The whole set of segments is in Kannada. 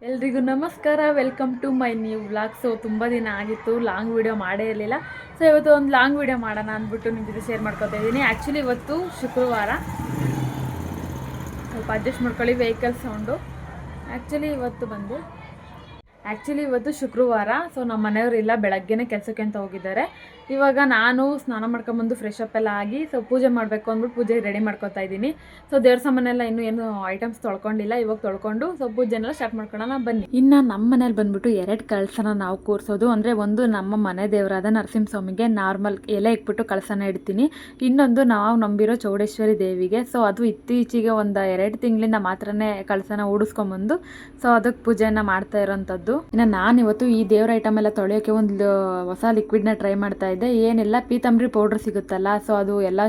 ಎಲ್ರಿಗೂ ನಮಸ್ಕಾರ, welcome to my new vlog. So ತುಂಬ ದಿನ ಆಗಿತ್ತು ಲಾಂಗ್ ವಿಡಿಯೋ ಮಾಡೇ ಇರಲಿಲ್ಲ. ಸೊ ಇವತ್ತು ಒಂದು ಲಾಂಗ್ ವಿಡಿಯೋ ಮಾಡೋಣ ಅಂದ್ಬಿಟ್ಟು ನಿಮ್ಮ ಜೊತೆ ಶೇರ್ ಮಾಡ್ಕೊತಾ ಇದ್ದೀನಿ. ಆ್ಯಕ್ಚುಲಿ ಇವತ್ತು ಶುಕ್ರವಾರ, ಸ್ವಲ್ಪ ಅಡ್ಜಸ್ಟ್ ಮಾಡ್ಕೊಳ್ಳಿ ವೆಹಿಕಲ್ ಸೌಂಡು. ಆ್ಯಕ್ಚುಲಿ ಇವತ್ತು ಶುಕ್ರವಾರ. ಸೊ ನಮ್ಮ ಮನೆಯವರು ಇಲ್ಲ, ಬೆಳಗ್ಗೆನೇ ಕೆಲಸಕ್ಕೆ ಅಂತ ಹೋಗಿದ್ದಾರೆ. ಇವಾಗ ನಾನು ಸ್ನಾನ ಮಾಡ್ಕೊಂಬಂದು ಫ್ರೆಶ್ ಅಪ್ ಎಲ್ಲ ಆಗಿ ಸೊ ಪೂಜೆ ಮಾಡಬೇಕು ಅಂದ್ಬಿಟ್ಟು ಪೂಜೆಗೆ ರೆಡಿ ಮಾಡ್ಕೊತಾ ಇದ್ದೀನಿ. ಸೊ ದೇವ್ರ ಸಾಮಾನೆಲ್ಲ ಇನ್ನೂ ಏನು ಐಟಮ್ಸ್ ತೊಳ್ಕೊಂಡಿಲ್ಲ, ಇವಾಗ ತೊಳ್ಕೊಂಡು ಸೊ ಪೂಜೆನೆಲ್ಲ ಸ್ಟಾರ್ಟ್ ಮಾಡ್ಕೊಳ್ಳೋಣ ಬನ್ನಿ. ಇನ್ನು ನಮ್ಮ ಮನೇಲಿ ಬಂದ್ಬಿಟ್ಟು 2 ಕಳಸನ ನಾವು ಕೂರಿಸೋದು. ಅಂದರೆ ಒಂದು ನಮ್ಮ ಮನೆ ದೇವರಾದ ನರಸಿಂಹಸ್ವಾಮಿಗೆ ನಾರ್ಮಲ್ ಎಲೆ ಇಟ್ಬಿಟ್ಟು ಕಳಸನ ಇಡ್ತೀನಿ. ಇನ್ನೊಂದು ನಾವು ನಂಬಿರೋ ಚೌಡೇಶ್ವರಿ ದೇವಿಗೆ. ಸೊ ಅದು ಇತ್ತೀಚೆಗೆ ಒಂದು 2 ತಿಂಗಳಿಂದ ಮಾತ್ರನೇ ಕಳಸನ ಊಡಿಸ್ಕೊಂಬಂದು ಸೊ ಅದಕ್ಕೆ ಪೂಜೆಯನ್ನು ಮಾಡ್ತಾ ಇರೋಂಥದ್ದು. ಇನ್ನು ನಾನಿವತ್ತು ಈ ದೇವ್ರ ಐಟಮ್ ಎಲ್ಲ ತೊಳೆಯೋಕ್ಕೆ ಒಂದು ಹೊಸ ಲಿಕ್ವಿಡ್ನ ಟ್ರೈ ಮಾಡ್ತಾ ಇದ್ದೆ. ಏನೆಲ್ಲ ಪೀತಾಂಬರಿ ಪೌಡ್ರ್ ಸಿಗುತ್ತಲ್ಲ, ಸೊ ಅದು ಎಲ್ಲ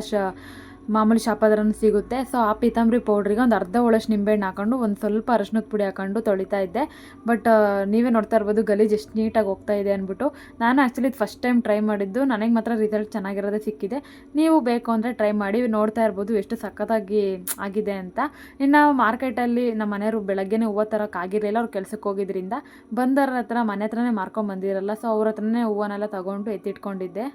ಮಾಮೂಲಿ ಶಾಪದ್ರೂ ಸಿಗುತ್ತೆ. ಸೊ ಆ ಪೀತಾಂಬರಿ ಪೌಡ್ರಿಗೆ ಒಂದು ಅರ್ಧ ಒಳಷ್ಟು ನಿಂಬೆಹಣ್ಣು ಹಾಕೊಂಡು ಒಂದು ಸ್ವಲ್ಪ ಅರಶಿನದ ಪುಡಿ ಹಾಕೊಂಡು ತೊಳಿತಾ ಇದ್ದೆ. ಬಟ್ ನೀವೇ ನೋಡ್ತಾ ಇರ್ಬೋದು ಗಲೀಜು ಎಷ್ಟು ನೀಟಾಗಿ ಹೋಗ್ತಾ ಇದೆ ಅಂದ್ಬಿಟ್ಟು. ನಾನು ಆ್ಯಕ್ಚುಲಿ ಇದು ಫಸ್ಟ್ ಟೈಮ್ ಟ್ರೈ ಮಾಡಿದ್ದು, ನನಗೆ ಮಾತ್ರ ರಿಸಲ್ಟ್ ಚೆನ್ನಾಗಿರೋದೇ ಸಿಕ್ಕಿದೆ. ನೀವು ಬೇಕು ಅಂದರೆ ಟ್ರೈ ಮಾಡಿ, ನೋಡ್ತಾ ಇರ್ಬೋದು ಎಷ್ಟು ಸಖತ್ತಾಗಿ ಆಗಿದೆ ಅಂತ. ಇನ್ನು ಮಾರ್ಕೆಟಲ್ಲಿ ನಮ್ಮ ಮನೆಯವರು ಬೆಳಗ್ಗೆನೇ ಹೂವು ತರೋಕ್ಕಾಗಿರಲಿಲ್ಲ, ಅವ್ರು ಕೆಲ್ಸಕ್ಕೆ ಹೋಗಿದ್ರಿಂದ. ಬಂದವ್ರ ಹತ್ರ ಮನೆ ಹತ್ರನೇ ಮಾರ್ಕೊಂಬಂದಿರಲ್ಲ, ಸೊ ಅವ್ರ ಹತ್ರನೇ ಹೂವನ್ನೆಲ್ಲ ತೊಗೊಂಡು ಎತ್ತಿಟ್ಕೊಂಡಿದ್ದೆ.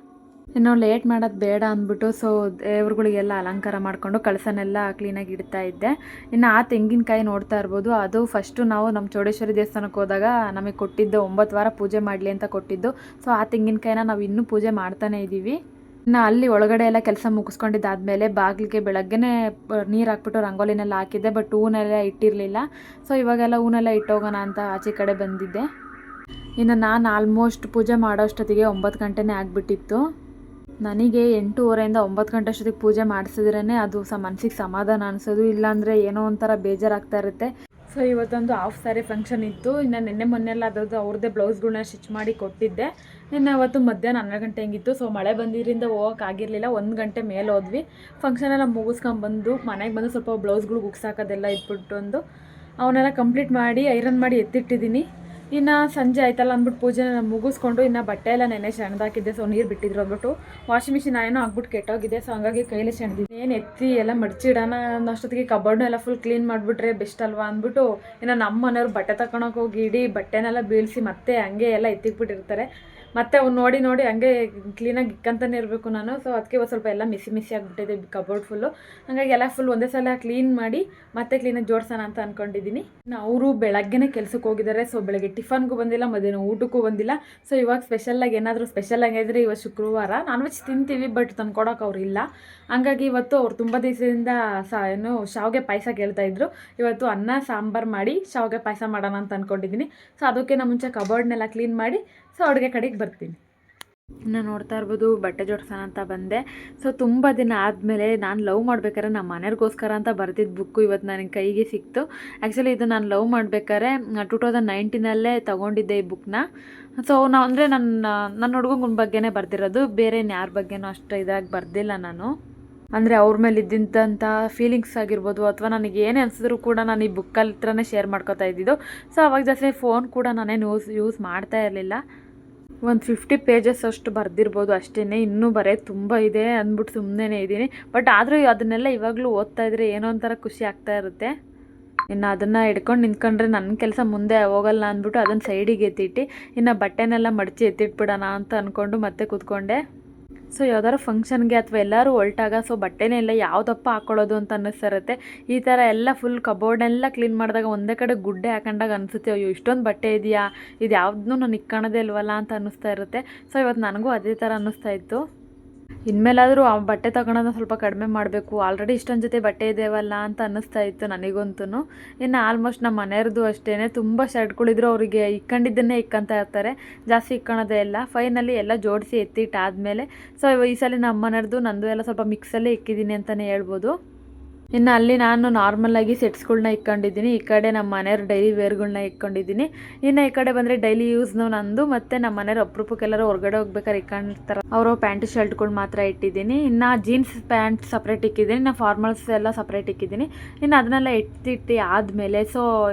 ಇನ್ನು ಲೇಟ್ ಮಾಡೋದು ಬೇಡ ಅಂದ್ಬಿಟ್ಟು ಸೊ ದೇವ್ರುಗಳಿಗೆಲ್ಲ ಅಲಂಕಾರ ಮಾಡಿಕೊಂಡು ಕಳಸನೆಲ್ಲ ಕ್ಲೀನಾಗಿ ಇಡ್ತಾ ಇದ್ದೆ. ಇನ್ನು ಆ ತೆಂಗಿನಕಾಯಿ ನೋಡ್ತಾ ಇರ್ಬೋದು, ಅದು ಫಸ್ಟು ನಾವು ನಮ್ಮ ಚೌಡೇಶ್ವರಿ ದೇವಸ್ಥಾನಕ್ಕೆ ಹೋದಾಗ ನಮಗೆ ಕೊಟ್ಟಿದ್ದು 9 ವಾರ ಪೂಜೆ ಮಾಡಲಿ ಅಂತ ಕೊಟ್ಟಿದ್ದು. ಸೊ ಆ ತೆಂಗಿನಕಾಯಿನ ನಾವು ಇನ್ನೂ ಪೂಜೆ ಮಾಡ್ತಾನೇ ಇದ್ದೀವಿ. ಇನ್ನು ಅಲ್ಲಿ ಒಳಗಡೆ ಎಲ್ಲ ಕೆಲಸ ಮುಗಿಸ್ಕೊಂಡಿದ್ದಾದಮೇಲೆ ಬಾಗಿಲಿಗೆ ಬೆಳಗ್ಗೆನೇ ನೀರು ಹಾಕ್ಬಿಟ್ಟು ರಂಗೋಲಿನೆಲ್ಲ ಹಾಕಿದ್ದೆ. ಬಟ್ ಹೂನೆಲ್ಲ ಇಟ್ಟಿರಲಿಲ್ಲ. ಸೊ ಇವಾಗೆಲ್ಲ ಹೂನೆಲ್ಲ ಇಟ್ಟೋಗೋಣ ಅಂತ ಆಚೆ ಕಡೆ ಬಂದಿದ್ದೆ. ಇನ್ನು ನಾನು ಆಲ್ಮೋಸ್ಟ್ ಪೂಜೆ ಮಾಡೋಷ್ಟೊತ್ತಿಗೆ 9 ಗಂಟೆನೇ ಆಗಿಬಿಟ್ಟಿತ್ತು. ನನಗೆ 8:30 ಇಂದ 9 ಗಂಟೆ ಅಷ್ಟೊತ್ತಿಗೆ ಪೂಜೆ ಮಾಡಿಸಿದ್ರೇ ಅದು ಮನಸ್ಸಿಗೆ ಸಮಾಧಾನ ಅನಿಸೋದು, ಇಲ್ಲಾಂದರೆ ಏನೋ ಒಂಥರ ಬೇಜಾರಾಗ್ತಾ ಇರುತ್ತೆ. ಸೊ ಇವತ್ತೊಂದು ಹಾಫ್ ಸ್ಯಾರಿ ಫಂಕ್ಷನ್ ಇತ್ತು. ಇನ್ನು ನಿನ್ನೆ ಮೊನ್ನೆಲ್ಲ ಅದ್ರದ್ದು ಅವ್ರದ್ದೇ ಬ್ಲೌಸ್ಗಳನ್ನ ಸ್ಟಿಚ್ ಮಾಡಿ ಕೊಟ್ಟಿದ್ದೆ. ಇನ್ನು ಅವತ್ತು ಮಧ್ಯಾಹ್ನ 12 ಗಂಟೆ ಹೆಂಗಿತ್ತು. ಸೊ ಮಳೆ ಬಂದಿದ್ದರಿಂದ ಹೋಗೋಕ್ಕಾಗಿರಲಿಲ್ಲ. 1 ಗಂಟೆ ಮೇಲೆ ಹೋದ್ವಿ. ಫಂಕ್ಷನೆಲ್ಲ ಮುಗಿಸ್ಕೊಂಬಂದು ಮನೆಗೆ ಬಂದು ಸ್ವಲ್ಪ ಬ್ಲೌಸ್ಗಳು ಉಗ್ಸಾಕೋದೆಲ್ಲ ಇಟ್ಬಿಟ್ಟು ಅವನ್ನೆಲ್ಲ ಕಂಪ್ಲೀಟ್ ಮಾಡಿ ಐರನ್ ಮಾಡಿ ಎತ್ತಿಟ್ಟಿದ್ದೀನಿ. ಇನ್ನು ಸಂಜೆ ಆಯ್ತಲ್ಲ ಅಂದ್ಬಿಟ್ಟು ಪೂಜೆನ ಮುಗಿಸ್ಕೊಂಡು ಇನ್ನು ಬಟ್ಟೆ ಎಲ್ಲ ನೆನೆ ಸೆಣದಾಕಿದ್ದೆ. ಸೊ ನೀರು ಬಿಟ್ಟಿದ್ರು ಅಂದ್ಬಿಟ್ಟು ವಾಷಿಂಗ್ ಮಿಷಿನ್ ಏನೋ ಆಗ್ಬಿಟ್ಟು ಕೆಟ್ಟೋಗಿದೆ. ಸೊ ಹಂಗಾಗಿ ಕೈಲಿ ಸೆಣದಿದ್ದೆ. ಏನು ಎತ್ತಿ ಎಲ್ಲ ಮಡಚಿಡೋಣ ಅನ್ನೋಷ್ಟೊತ್ತಿಗೆ ಕಬೋರ್ಡ್ನ ಎಲ್ಲ ಫುಲ್ ಕ್ಲೀನ್ ಮಾಡಿಬಿಟ್ರೆ ಬೆಸ್ಟ್ ಅಲ್ವಾ ಅಂದ್ಬಿಟ್ಟು ಇನ್ನು ನಮ್ಮ ಮನೆಯವ್ರು ಬಟ್ಟೆ ತಗೊಳಕ್ಕೆ ಹೋಗಿ ಇಡೀ ಬಟ್ಟೆನೆಲ್ಲ ಬೀಳಿಸಿ ಮತ್ತೆ ಹಂಗೆ ಎಲ್ಲ ಎತ್ತಿಕ್ಬಿಟ್ಟಿರ್ತಾರೆ. ಮತ್ತೆ ಅವ್ನು ನೋಡಿ ಹಂಗೆ ಕ್ಲೀನಾಗಿ ಇಕ್ಕಂತಾನೆ ಇರಬೇಕು ನಾನು. ಸೊ ಅದಕ್ಕೆ ಸ್ವಲ್ಪ ಎಲ್ಲ ಮಿಸಿ ಆಗಿಬಿಟ್ಟಿದೆ ಕಬೋರ್ಡ್ ಫುಲ್ಲು. ಹಾಗಾಗಿ ಎಲ್ಲ ಫುಲ್ ಒಂದೇ ಸಲ ಕ್ಲೀನ್ ಮಾಡಿ ಮತ್ತೆ ಕ್ಲೀನಾಗಿ ಜೋಡಿಸೋಣ ಅಂತ ಅಂದ್ಕೊಂಡಿದ್ದೀನಿ. ಅವರು ಬೆಳಗ್ಗೆನೇ ಕೆಲ್ಸಕ್ಕೆ ಹೋಗಿದ್ದಾರೆ. ಸೊ ಬೆಳಗ್ಗೆ ಟಿಫನ್ಗೂ ಬಂದಿಲ್ಲ, ಮಧ್ಯಾಹ್ನ ಊಟಕ್ಕೂ ಬಂದಿಲ್ಲ. ಸೊ ಇವಾಗ ಸ್ಪೆಷಲಾಗಿ ಏನಾದರೂ ಆಗಿದ್ರೆ ಇವತ್ತು ಶುಕ್ರವಾರ ನಾನ್ ವೆಜ್ ತಿಂತೀವಿ, ಬಟ್ ತಂದ್ಕೊಡೋಕೆ ಅವ್ರು ಇಲ್ಲ. ಹಂಗಾಗಿ ಇವತ್ತು ಅವ್ರು ತುಂಬ ದಿವಸದಿಂದ ಶಾವಿಗೆ ಪಾಯಸ ಕೇಳ್ತಾಯಿದ್ರು. ಇವತ್ತು ಅನ್ನ ಸಾಂಬಾರು ಮಾಡಿ ಶಾವಿಗೆ ಪಾಯಸ ಮಾಡೋಣ ಅಂತ ಅಂದ್ಕೊಂಡಿದ್ದೀನಿ. ಸೊ ಅದಕ್ಕೆ ನಾನು ಮುಂಚೆ ಕಬೋರ್ಡ್ನೆಲ್ಲ ಕ್ಲೀನ್ ಮಾಡಿ ಸೊ ಅಡುಗೆ ಕಡೆಗೆ ಬರ್ತೀನಿ. ಇನ್ನು ನೋಡ್ತಾ ಇರ್ಬೋದು ಬಟ್ಟೆ ಜೋಡಿಸೋಣ ಅಂತ ಬಂದೆ. ಸೊ ತುಂಬ ದಿನ ಆದಮೇಲೆ ನಾನು ಲವ್ ಮಾಡ್ಬೇಕಾದ್ರೆ ನಮ್ಮ ಮನೆಯವ್ರಿಗೋಸ್ಕರ ಅಂತ ಬರ್ತಿದ್ದ ಬುಕ್ಕು ಇವತ್ತು ನನಗೆ ಕೈಗೆ ಸಿಕ್ತು. ಆ್ಯಕ್ಚುಲಿ ಇದು ನಾನು ಲವ್ ಮಾಡ್ಬೇಕಾದ್ರೆ 2019 ತೊಗೊಂಡಿದ್ದೆ ಈ ಬುಕ್ನ. ಸೊ ಅಂದರೆ ನನ್ನ ಹುಡುಗನ ಬಗ್ಗೆನೇ ಬರ್ದಿರೋದು, ಬೇರೆ ಯಾರ ಬಗ್ಗೆನೂ ಅಷ್ಟು ಇದಾಗಿ ಬರ್ದಿಲ್ಲ ನಾನು. ಅಂದರೆ ಅವ್ರ ಮೇಲೆ ಇದ್ದಂಥ ಫೀಲಿಂಗ್ಸ್ ಆಗಿರ್ಬೋದು ಅಥವಾ ನನಗೆ ಏನೇ ಅನಿಸಿದ್ರು ಕೂಡ ನಾನು ಈ ಬುಕ್ಕಲ್ಲಿ ಹತ್ರನೇ ಶೇರ್ ಮಾಡ್ಕೊತಾ ಇದ್ದಿದ್ದು. ಸೊ ಅವಾಗ ಜಾಸ್ತಿ ಫೋನ್ ಕೂಡ ನಾನೇನು ಯೂಸ್ ಮಾಡ್ತಾ ಇರಲಿಲ್ಲ. ಒಂದು 50 ಪೇಜಸ್ ಅಷ್ಟು ಬರ್ದಿರ್ಬೋದು ಅಷ್ಟೇ, ಇನ್ನೂ ಬರೆಯೋದು ತುಂಬ ಇದೆ ಅಂದ್ಬಿಟ್ಟು ಸುಮ್ಮನೆ ಇದ್ದೀನಿ. ಬಟ್ ಆದರೂ ಅದನ್ನೆಲ್ಲ ಇವಾಗಲೂ ಓದ್ತಾ ಇದ್ದರೆ ಏನೋ ಒಂಥರ ಖುಷಿ ಆಗ್ತಾ ಇರುತ್ತೆ. ಇನ್ನು ಅದನ್ನು ಹಿಡ್ಕೊಂಡು ನಿಂತ್ಕೊಂಡ್ರೆ ನನ್ನ ಕೆಲಸ ಮುಂದೆ ಹೋಗಲ್ಲ ಅಂದ್ಬಿಟ್ಟು ಅದನ್ನು ಸೈಡಿಗೆ ಎತ್ತಿಟ್ಟು ಇನ್ನು ಬಟ್ಟೆನೆಲ್ಲ ಮಡಚಿ ಎತ್ತಿಟ್ಬಿಡೋಣ ಅಂತ ಅಂದ್ಕೊಂಡು ಮತ್ತೆ ಕೂತ್ಕೊಂಡೆ. ಸೊ ಯಾವ್ದಾದ್ರು ಫಂಕ್ಷನ್ಗೆ ಅಥವಾ ಎಲ್ಲರೂ ಹೊರಟಾಗ ಸೊ ಬಟ್ಟೆನೇ ಇಲ್ಲ ಯಾವುದಪ್ಪ ಹಾಕ್ಕೊಳ್ಳೋದು ಅಂತ ಅನ್ನಿಸ್ತಿರುತ್ತೆ. ಈ ಥರ ಎಲ್ಲ ಫುಲ್ ಕಬೋರ್ಡ್ನೆಲ್ಲ ಕ್ಲೀನ್ ಮಾಡಿದಾಗ ಒಂದೇ ಕಡೆ ಗುಡ್ಡೆ ಹಾಕೊಂಡಾಗ ಅನಿಸುತ್ತೆ, ಅಯ್ಯೋ ಇಷ್ಟೊಂದು ಬಟ್ಟೆ ಇದೆಯಾ, ಇದು ಯಾವುದನ್ನೂ ನಾನು ಇಕ್ಕೋಣದೇ ಇಲ್ವಲ್ಲ ಅಂತ ಅನ್ನಿಸ್ತಾ ಇರುತ್ತೆ. ಸೊ ಇವತ್ತು ನನಗೂ ಅದೇ ಥರ ಅನ್ನಿಸ್ತಾ ಇತ್ತು. ಇನ್ಮೇಲಾದರೂ ಆ ಬಟ್ಟೆ ತಗೊಳೋದನ್ನ ಸ್ವಲ್ಪ ಕಡಿಮೆ ಮಾಡಬೇಕು, ಆಲ್ರೆಡಿ ಇಷ್ಟೊಂದು ಜೊತೆ ಬಟ್ಟೆ ಇದೆಯಲ್ಲ ಅಂತ ಅನ್ನಿಸ್ತಾ ಇತ್ತು ನನಗಂತೂ. ಇನ್ನು ಆಲ್ಮೋಸ್ಟ್ ನಮ್ಮ ಮನೆಯವ್ರದ್ದು ಅಷ್ಟೇ, ತುಂಬ ಶರ್ಟ್ಗಳಿದ್ರು ಅವರಿಗೆ ಇಕ್ಕೊಂಡಿದ್ದನ್ನೇ ಇಕ್ಕಂತ ಇರ್ತಾರೆ, ಜಾಸ್ತಿ ಇಕ್ಕೊಳೋದೇ ಇಲ್ಲ. ಫೈನಲಿ ಎಲ್ಲ ಜೋಡಿಸಿ ಎತ್ತಿಟ್ಟಾದಮೇಲೆ ಸೊ ಈ ಸಲ ನಮ್ಮ ಮನೆಯವ್ರದ್ದು ನಂದು ಎಲ್ಲ ಸ್ವಲ್ಪ ಮಿಕ್ಸಲ್ಲೇ ಇಕ್ಕಿದ್ದೀನಿ ಅಂತಲೇ ಹೇಳ್ಬೋದು. ಇನ್ನು ಅಲ್ಲಿ ನಾನು ನಾರ್ಮಲಾಗಿ ಸೆಟ್ಸ್ಗಳ್ನ ಇಕ್ಕೊಂಡಿದ್ದೀನಿ, ಈ ಕಡೆ ನಮ್ಮ ಮನೆಯವ್ರು ಡೈಲಿ ವೇರ್ಗಳನ್ನ ಇಕ್ಕೊಂಡಿದ್ದೀನಿ. ಇನ್ನು ಈ ಕಡೆ ಬಂದರೆ ಡೈಲಿ ಯೂಸ್ನು ನಂದು, ಮತ್ತು ನಮ್ಮ ಮನೆಯವ್ರು ಅಪರೂಪಕ್ಕೆಲ್ಲರೂ ಹೊರಗಡೆ ಹೋಗ್ಬೇಕಾದ್ರೆ ಇಕ್ಕೊಂಡಿರ್ತಾರೆ ಅವರು ಪ್ಯಾಂಟ್ ಶರ್ಟ್ಗಳು ಮಾತ್ರ ಇಟ್ಟಿದ್ದೀನಿ. ಇನ್ನು ಜೀನ್ಸ್ ಪ್ಯಾಂಟ್ ಸಪ್ರೇಟ್ ಇಕ್ಕಿದ್ದೀನಿ, ಇನ್ನು ಫಾರ್ಮಲ್ಸ್ ಎಲ್ಲ ಸಪ್ರೇಟ್ ಇಕ್ಕಿದ್ದೀನಿ. ಇನ್ನು ಅದನ್ನೆಲ್ಲ ಎತ್ತಿಟ್ಟು ಆದಮೇಲೆ ಸೊ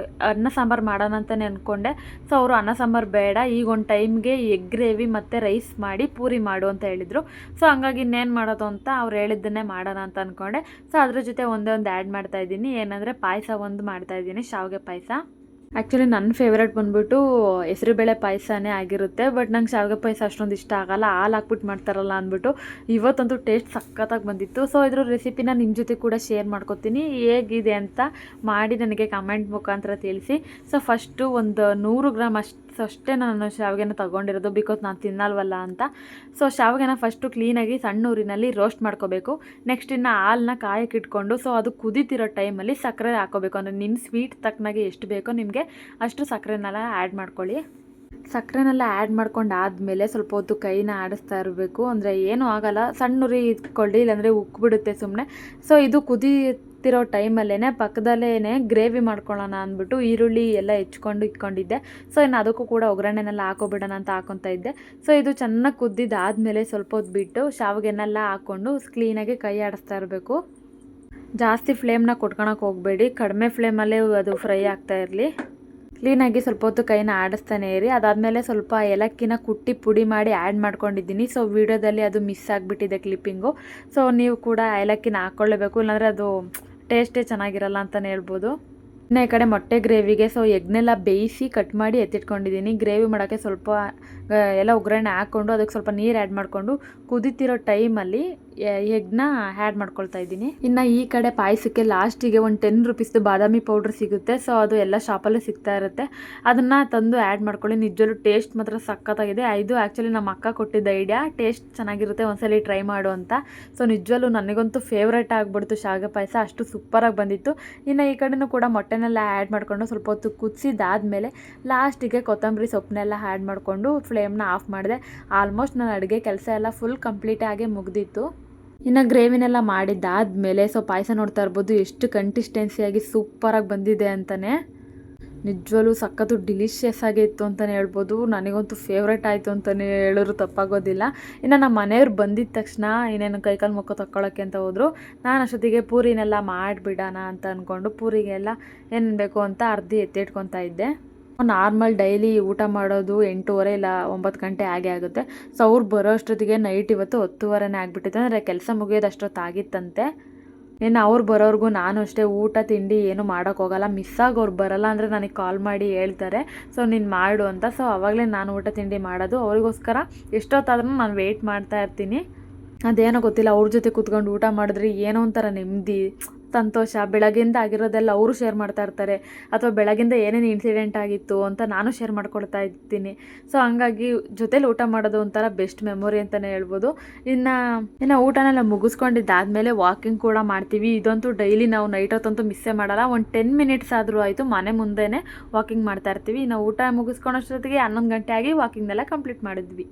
ಅನ್ನ ಸಾಂಬಾರು ಮಾಡೋಣ ಅಂತಲೇ ಅಂದ್ಕೊಂಡೆ. ಸೊ ಅವರು ಅನ್ನ ಸಾಂಬಾರು ಬೇಡ, ಈಗ ಒಂದು ಟೈಮ್ಗೆ ಎಗ್ ಗ್ರೇವಿ ಮತ್ತು ರೈಸ್ ಮಾಡಿ ಪೂರಿ ಮಾಡು ಅಂತ ಹೇಳಿದರು. ಸೊ ಹಂಗಾಗಿ ಇನ್ನೇನು ಮಾಡೋದು ಅಂತ ಅವ್ರು ಹೇಳಿದ್ದನ್ನೇ ಮಾಡೋಣ ಅಂತ ಅಂದ್ಕೊಂಡೆ. ಸೊ ಅದ್ರ ಜೊತೆ ಒಂದು ಆ್ಯಡ್ ಮಾಡ್ತಾಯಿದ್ದೀನಿ, ಏನಂದರೆ ಪಾಯಸ ಒಂದು ಮಾಡ್ತಾಯಿದ್ದೀನಿ, ಶಾವಿಗೆ ಪಾಯಸ. ಆ್ಯಕ್ಚುಲಿ ನನ್ನ ಫೇವ್ರೇಟ್ ಬಂದ್ಬಿಟ್ಟು ಹೆಸರುಬೇಳೆ ಪಾಯಸನೇ ಆಗಿರುತ್ತೆ. ಬಟ್ ನಂಗೆ ಶಾವಿಗೆ ಪಾಯಸ ಅಷ್ಟೊಂದು ಇಷ್ಟ ಆಗಲ್ಲ, ಹಾಲು ಹಾಕ್ಬಿಟ್ಟು ಮಾಡ್ತಾರಲ್ಲ ಅಂದ್ಬಿಟ್ಟು. ಇವತ್ತಂತೂ ಟೇಸ್ಟ್ ಸಖತ್ತಾಗಿ ಬಂದಿತ್ತು. ಸೊ ಇದ್ರ ರೆಸಿಪಿನ ನಿಮ್ಮ ಜೊತೆ ಕೂಡ ಶೇರ್ ಮಾಡ್ಕೊತೀನಿ. ಹೇಗಿದೆ ಅಂತ ಮಾಡಿ ನನಗೆ ಕಮೆಂಟ್ ಮುಖಾಂತರ ತಿಳಿಸಿ. ಸೊ ಫಸ್ಟು ಒಂದು 100 ಗ್ರಾಮ್ ಅಷ್ಟೇ ನಾನು ಶಾವಿಗೆನ ತೊಗೊಂಡಿರೋದು, ಬಿಕಾಸ್ ನಾನು ತಿನ್ನಲ್ವಲ್ಲ ಅಂತ. ಸೊ ಶಾವಿಗೆನ ಫಸ್ಟು ಕ್ಲೀನಾಗಿ ಸಣ್ಣ ಊರಿನಲ್ಲಿ ರೋಸ್ಟ್ ಮಾಡ್ಕೋಬೇಕು. ನೆಕ್ಸ್ಟ್ ಇನ್ನು ಹಾಲನ್ನ ಕಾಯಕ್ಕೆ ಇಟ್ಕೊಂಡು, ಸೊ ಅದು ಕುದೀತಿರೋ ಟೈಮಲ್ಲಿ ಸಕ್ಕರೆ ಹಾಕೋಬೇಕು. ಅಂದರೆ ನಿಮ್ಮ ಸ್ವೀಟ್ ತಕ್ಕನಾಗೆ ಎಷ್ಟು ಬೇಕೋ ನಿಮಗೆ ಅಷ್ಟು ಸಕ್ಕರೆನೆಲ್ಲ ಆ್ಯಡ್ ಮಾಡ್ಕೊಳ್ಳಿ. ಸಕ್ಕರೆನೆಲ್ಲ ಆ್ಯಡ್ ಮಾಡ್ಕೊಂಡು ಆದಮೇಲೆ ಸ್ವಲ್ಪ ಹೊತ್ತು ಕೈನ ಆಡಿಸ್ತಾ ಇರಬೇಕು. ಅಂದರೆ ಏನೂ ಆಗಲ್ಲ, ಸಣ್ಣ ಉರಿ ಇಟ್ಕೊಳ್ಳಿ, ಇಲ್ಲಾಂದರೆ ಉಕ್ಬಿಡುತ್ತೆ ಸುಮ್ಮನೆ. ಸೊ ಇದು ಕುದೀತಿರೋ ಟೈಮಲ್ಲೇ ಪಕ್ಕದಲ್ಲೇ ಗ್ರೇವಿ ಮಾಡ್ಕೊಳ್ಳೋಣ ಅಂದ್ಬಿಟ್ಟು ಈರುಳ್ಳಿ ಎಲ್ಲ ಹೆಚ್ಕೊಂಡು ಇಟ್ಕೊಂಡಿದ್ದೆ. ಸೊ ಇನ್ನು ಅದಕ್ಕೂ ಕೂಡ ಒಗ್ಗರಣೆನೆಲ್ಲ ಹಾಕೋಬಿಡೋಣ ಅಂತ ಹಾಕೊತಾ ಇದ್ದೆ. ಸೊ ಇದು ಚೆನ್ನಾಗಿ ಕುದ್ದಿದ್ದಾದಮೇಲೆ ಸ್ವಲ್ಪ ಹೊತ್ತು ಬಿಟ್ಟು ಶಾವಿಗೆನೆಲ್ಲ ಹಾಕ್ಕೊಂಡು ಕ್ಲೀನಾಗಿ ಕೈ ಆಡಿಸ್ತಾ ಇರಬೇಕು. ಜಾಸ್ತಿ ಫ್ಲೇಮ್ನ ಕೊಟ್ಕೊಳಕ್ಕೆ ಹೋಗಬೇಡಿ, ಕಡಿಮೆ ಫ್ಲೇಮಲ್ಲೇ ಅದು ಫ್ರೈ ಆಗ್ತಾ ಇರಲಿ. ಕ್ಲೀನಾಗಿ ಸ್ವಲ್ಪ ಹೊತ್ತು ಕೈನ ಆಡಿಸ್ತಾನೆ ಇರಿ. ಅದಾದಮೇಲೆ ಸ್ವಲ್ಪ ಏಲಕ್ಕಿನ ಕುಟ್ಟಿ ಪುಡಿ ಮಾಡಿ ಆ್ಯಡ್ ಮಾಡ್ಕೊಂಡಿದ್ದೀನಿ. ಸೊ ವೀಡಿಯೋದಲ್ಲಿ ಅದು ಮಿಸ್ ಆಗಿಬಿಟ್ಟಿದೆ ಕ್ಲಿಪ್ಪಿಂಗು. ಸೊ ನೀವು ಕೂಡ ಏಲಕ್ಕಿನ ಹಾಕ್ಕೊಳ್ಳೇಬೇಕು, ಇಲ್ಲಾಂದರೆ ಅದು ಟೇಸ್ಟೇ ಚೆನ್ನಾಗಿರಲ್ಲ ಅಂತಲೇ ಹೇಳ್ಬೋದು. ಇನ್ನು ಈ ಕಡೆ ಮೊಟ್ಟೆ ಗ್ರೇವಿಗೆ ಸೊ ಎಗ್ನೆಲ್ಲ ಬೇಯಿಸಿ ಕಟ್ ಮಾಡಿ ಎತ್ತಿಟ್ಕೊಂಡಿದ್ದೀನಿ. ಗ್ರೇವಿ ಮಾಡೋಕ್ಕೆ ಸ್ವಲ್ಪ ಎಲ್ಲ ಒಗ್ಗರಣೆ ಹಾಕ್ಕೊಂಡು ಅದಕ್ಕೆ ಸ್ವಲ್ಪ ನೀರು ಆ್ಯಡ್ ಮಾಡಿಕೊಂಡು ಕುದೀತಿರೋ ಟೈಮಲ್ಲಿ ಎಗ್ನ ಆ್ಯಡ್ ಮಾಡ್ಕೊಳ್ತಾ ಇದ್ದೀನಿ. ಇನ್ನು ಈ ಕಡೆ ಪಾಯಸಕ್ಕೆ ಲಾಸ್ಟಿಗೆ ಒಂದು 10 ರೂಪೀಸ್ದು ಬಾದಾಮಿ ಪೌಡ್ರ್ ಸಿಗುತ್ತೆ. ಸೊ ಅದು ಎಲ್ಲ ಶಾಪಲ್ಲೂ ಸಿಗ್ತಾ ಇರುತ್ತೆ, ಅದನ್ನು ತಂದು ಆ್ಯಡ್ ಮಾಡ್ಕೊಳ್ಳಿ. ನಿಜವಲ್ಲೂ ಟೇಸ್ಟ್ ಮಾತ್ರ ಸಖತ್ತಾಗಿದೆ. ಇದು ಆ್ಯಕ್ಚುಲಿ ನಮ್ಮ ಅಕ್ಕ ಕೊಟ್ಟಿದ್ದ ಐಡಿಯಾ, ಟೇಸ್ಟ್ ಚೆನ್ನಾಗಿರುತ್ತೆ, ಒಂದ್ಸಲಿ ಟ್ರೈ ಮಾಡು ಅಂತ. ಸೊ ನಿಜವಲ್ಲೂ ನನಗಂತೂ ಫೇವ್ರೇಟ್ ಆಗಿಬಿಡ್ತು ಶಾವಿಗೆ ಪಾಯಸ, ಅಷ್ಟು ಸೂಪರಾಗಿ ಬಂದಿತ್ತು. ಇನ್ನು ಈ ಕಡೆನೂ ಕೂಡ ಮೊಟ್ಟೆನೆಲ್ಲ ಆ್ಯಡ್ ಮಾಡಿಕೊಂಡು ಸ್ವಲ್ಪ ಹೊತ್ತು ಕುದಿಸಿದಾದ್ಮೇಲೆ ಲಾಸ್ಟಿಗೆ ಕೊತ್ತಂಬರಿ ಸೊಪ್ಪನ್ನೆಲ್ಲ ಆ್ಯಡ್ ಮಾಡಿಕೊಂಡು ಫ್ಲೇಮ್ನ ಆಫ್ ಮಾಡಿದೆ. ಆಲ್ಮೋಸ್ಟ್ ನನ್ನ ಅಡುಗೆ ಕೆಲಸ ಎಲ್ಲ ಫುಲ್ ಕಂಪ್ಲೀಟಾಗಿ ಮುಗ್ದಿತ್ತು. ಇನ್ನು ಗ್ರೇವಿನೆಲ್ಲ ಮಾಡಿದ್ದಾದಮೇಲೆ ಸೊ ಪಾಯಸ ನೋಡ್ತಾ ಇರ್ಬೋದು ಎಷ್ಟು ಕನ್ಸಿಸ್ಟೆನ್ಸಿಯಾಗಿ ಸೂಪರಾಗಿ ಬಂದಿದೆ ಅಂತಲೇ. ನಿಜವಲ್ಲೂ ಸಖತ್ತು ಡಿಲಿಷಿಯಸ್ ಆಗಿತ್ತು ಅಂತಲೇ ಹೇಳ್ಬೋದು. ನನಗಂತೂ ಫೇವ್ರೇಟ್ ಆಯಿತು ಅಂತಲೇ ಹೇಳಿದ್ರು ತಪ್ಪಾಗೋದಿಲ್ಲ. ಇನ್ನು ನಮ್ಮ ಮನೆಯವ್ರು ಬಂದಿದ್ದ ತಕ್ಷಣ ಇನ್ನೇನು ಕೈಕಾಲು ಮುಖ ತಕ್ಕೊಳ್ಳೋಕ್ಕೆ ಅಂತ ಹೋದರು. ನಾನು ಅಷ್ಟೊತ್ತಿಗೆ ಪೂರಿನೆಲ್ಲ ಮಾಡಿಬಿಡೋಣ ಅಂತ ಅಂದ್ಕೊಂಡು ಪೂರಿಗೆಲ್ಲ ಏನು ಬೇಕು ಅಂತ ಅರ್ಧಿ ಎತ್ತಿಟ್ಕೊತಾ ಇದ್ದೆ. ನಾರ್ಮಲ್ ಡೈಲಿ ಊಟ ಮಾಡೋದು 8:30 ಇಲ್ಲ 9 ಗಂಟೆ ಆಗೇ ಆಗುತ್ತೆ. ಸೊ ಅವ್ರು ಬರೋ ಅಷ್ಟೊತ್ತಿಗೆ ನೈಟ್ ಇವತ್ತು 10:30ನೇ ಆಗಿಬಿಟ್ಟಿತ್ತು. ಅಂದರೆ ಕೆಲಸ ಮುಗಿಯೋದು ಅಷ್ಟೊತ್ತಾಗಿತ್ತಂತೆ. ಇನ್ನು ಅವ್ರು ಬರೋರ್ಗೂ ನಾನು ಅಷ್ಟೇ ಊಟ ತಿಂಡಿ ಏನು ಮಾಡೋಕ್ಕೋಗಲ್ಲ. ಮಿಸ್ಸಾಗಿ ಅವ್ರು ಬರಲ್ಲ ಅಂದರೆ ನನಗೆ ಕಾಲ್ ಮಾಡಿ ಹೇಳ್ತಾರೆ, ಸೊ ನೀನು ಮಾಡು ಅಂತ. ಸೊ ಆವಾಗಲೇ ನಾನು ಊಟ ತಿಂಡಿ ಮಾಡೋದು. ಅವ್ರಿಗೋಸ್ಕರ ಎಷ್ಟೊತ್ತಾದ್ರೂ ನಾನು ವೆಯ್ಟ್ ಮಾಡ್ತಾ ಇರ್ತೀನಿ. ಅದೇನೋ ಗೊತ್ತಿಲ್ಲ, ಅವ್ರ ಜೊತೆ ಕೂತ್ಕೊಂಡು ಊಟ ಮಾಡಿದ್ರೆ ಏನೋ ಒಂಥರ ನೆಮ್ಮದಿ, ಸಂತೋಷ. ಬೆಳಗ್ಗಿಂದ ಆಗಿರೋದೆಲ್ಲ ಅವರು ಶೇರ್ ಮಾಡ್ತಾ ಇರ್ತಾರೆ, ಅಥವಾ ಬೆಳಗಿಂದ ಏನೇನು ಇನ್ಸಿಡೆಂಟ್ ಆಗಿತ್ತು ಅಂತ ನಾನು ಶೇರ್ ಮಾಡ್ಕೊಳ್ತಾ ಇರ್ತೀನಿ. ಸೊ ಹಂಗಾಗಿ ಜೊತೇಲಿ ಊಟ ಮಾಡೋದು ಒಂಥರ ಬೆಸ್ಟ್ ಮೆಮೊರಿ ಅಂತಲೇ ಹೇಳ್ಬೋದು. ಇನ್ನು ಊಟನೆಲ್ಲ ಮುಗಿಸ್ಕೊಂಡಿದ್ದಾದಮೇಲೆ ವಾಕಿಂಗ್ ಕೂಡ ಮಾಡ್ತೀವಿ. ಇದಂತೂ ಡೈಲಿ ನಾವು ನೈಟ್ ಹೊತ್ತಂತೂ ಮಿಸ್ಸೇ ಮಾಡಲ್ಲ. ಒಂದು 10 ಮಿನಿಟ್ಸ್ ಆದರೂ ಆಯಿತು ಮನೆ ಮುಂದೆನೇ ವಾಕಿಂಗ್ ಮಾಡ್ತಾ ಇರ್ತೀವಿ. ನಾವು ಊಟ ಮುಗಿಸ್ಕೊಳೋಷ್ಟೊತ್ತಿಗೆ 11 ಗಂಟೆ ಆಗಿ ವಾಕಿಂಗ್ನೆಲ್ಲ ಕಂಪ್ಲೀಟ್ ಮಾಡಿದ್ವಿ.